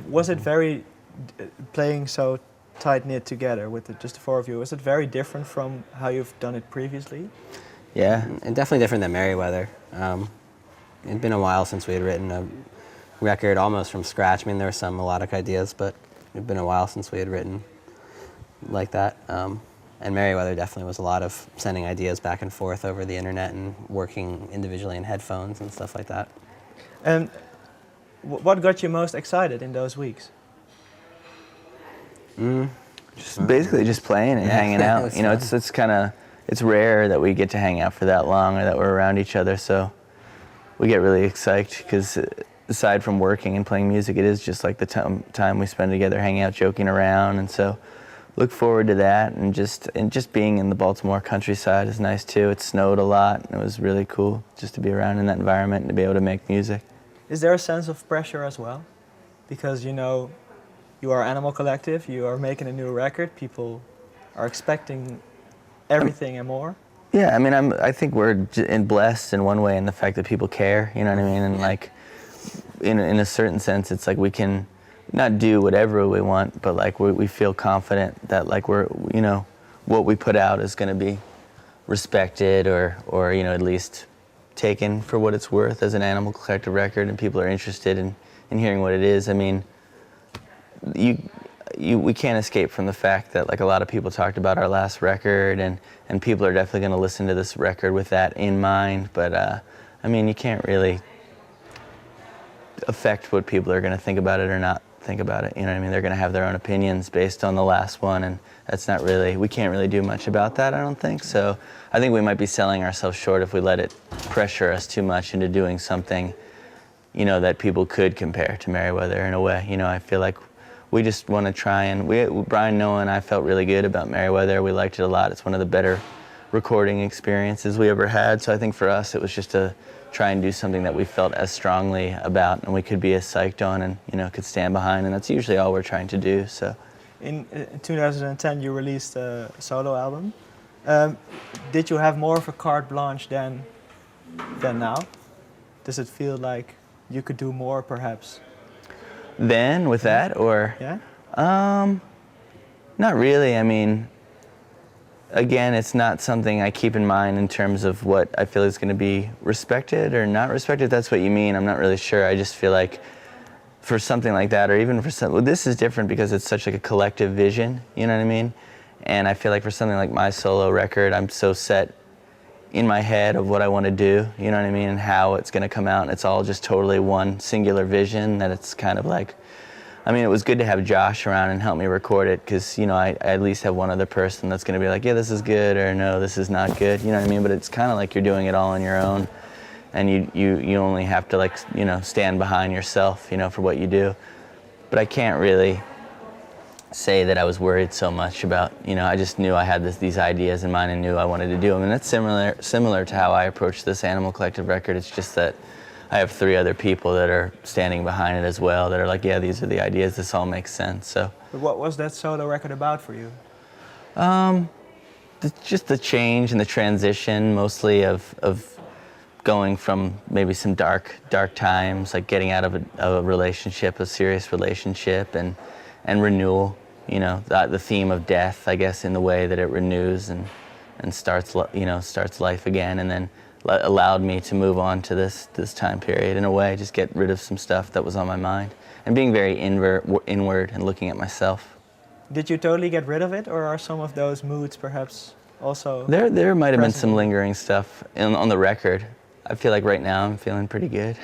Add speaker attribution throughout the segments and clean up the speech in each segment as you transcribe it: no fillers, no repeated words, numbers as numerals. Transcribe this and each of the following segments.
Speaker 1: Was it very, playing so tight-knit together with just the four of you, was it very different from how you've done it previously?
Speaker 2: Yeah, and definitely different than Merriweather. It'd been a while since we had written a record almost from scratch. I mean, there were some melodic ideas, but it'd been a while since we had written like that. And Merriweather definitely was a lot of sending ideas back and forth over the internet and working individually in headphones and stuff like that.
Speaker 1: And what got you most excited in those weeks?
Speaker 3: Basically just playing and hanging out. You know, it's rare that we get to hang out for that long or that we're around each other, so we get really excited because aside from working and playing music, it is just like the time we spend together hanging out, joking around, and so look forward to that. And just being in the Baltimore countryside is nice too. It snowed a lot, and it was really cool just to be around in that environment and to be able to make music.
Speaker 1: Is there a sense of pressure as well? Because, you know, you are Animal Collective, you are making a new record, people are expecting everything and more.
Speaker 3: Yeah, I mean, I think we're blessed in one way in the fact that people care, you know what I mean? And like, in a certain sense, it's like we can not do whatever we want, but like we feel confident that like you know, what we put out is going to be respected or you know, at least taken for what it's worth as an Animal Collective record, and people are interested in hearing what it is. I mean, we can't escape from the fact that like a lot of people talked about our last record, and people are definitely going to listen to this record with that in mind. But I mean, you can't really affect what people are going to think about it or not think about it. You know what I mean? They're going to have their own opinions based on the last one, and that's not really, we can't really do much about that, I don't think. So I think we might be selling ourselves short if we let it pressure us too much into doing something, you know, that people could compare to Merriweather in a way. You know, I feel like we just want to try and, Brian, Noah, and I felt really good about Merriweather. We liked it a lot. It's one of the better recording experiences we ever had. So I think for us, it was just to try and do something that we felt as strongly about and we could be as psyched on and, you know, could stand behind. And that's usually all we're trying to do, so.
Speaker 1: In 2010, you released a solo album. Did you have more of a carte blanche than now? Does it feel like you could do more, perhaps?
Speaker 3: Then with that, or?
Speaker 1: Yeah.
Speaker 3: Not really. I mean, again, it's not something I keep in mind in terms of what I feel is going to be respected or not respected. If that's what you mean, I'm not really sure. I just feel like for something like that, or even for some, well, this is different because it's such like a collective vision, you know what I mean? And I feel like for something like my solo record, I'm so set in my head of what I want to do, you know what I mean, and how it's going to come out, and it's all just totally one singular vision that it's kind of like, I mean, it was good to have Josh around and help me record it because, you know, I at least have one other person that's going to be like, yeah, this is good, or no, this is not good, you know what I mean? But it's kind of like you're doing it all on your own, and you only have to, like, you know, stand behind yourself, you know, for what you do. But I can't really say that I was worried so much about, you know, I just knew I had these ideas in mind and knew I wanted to do them. And that's similar to how I approached this Animal Collective record. It's just that I have 3 other people that are standing behind it as well, that are like, yeah, these are the ideas, this all makes sense, so.
Speaker 1: But what was that solo record about for you?
Speaker 3: Just the change and the transition, mostly of going from maybe some dark times, like getting out of a relationship, a serious relationship, and renewal, you know, the theme of death, I guess, in the way that it renews and starts life again, and then allowed me to move on to this time period in a way, just get rid of some stuff that was on my mind, and being very inward and looking at myself.
Speaker 1: Did you totally get rid of it, or are some of those moods perhaps also
Speaker 3: There might have been some lingering stuff on the record. I feel like right now I'm feeling pretty good.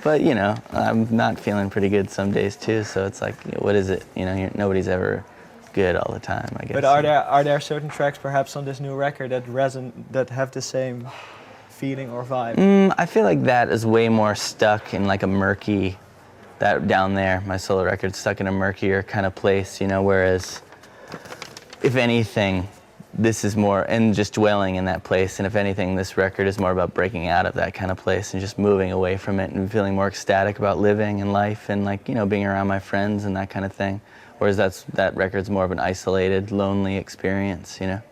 Speaker 3: But, you know, I'm not feeling pretty good some days too, so it's like, what is it? You know, nobody's ever good all the time, I guess.
Speaker 1: But are there certain tracks perhaps on this new record that have the same feeling or vibe?
Speaker 3: I feel like that is way more stuck in like a murky, that down there, my solo record's stuck in a murkier kind of place, you know, whereas if anything, this is more, and just dwelling in that place, and if anything, this record is more about breaking out of that kind of place and just moving away from it and feeling more ecstatic about living and life and, like, you know, being around my friends and that kind of thing. Whereas that record's more of an isolated, lonely experience, you know.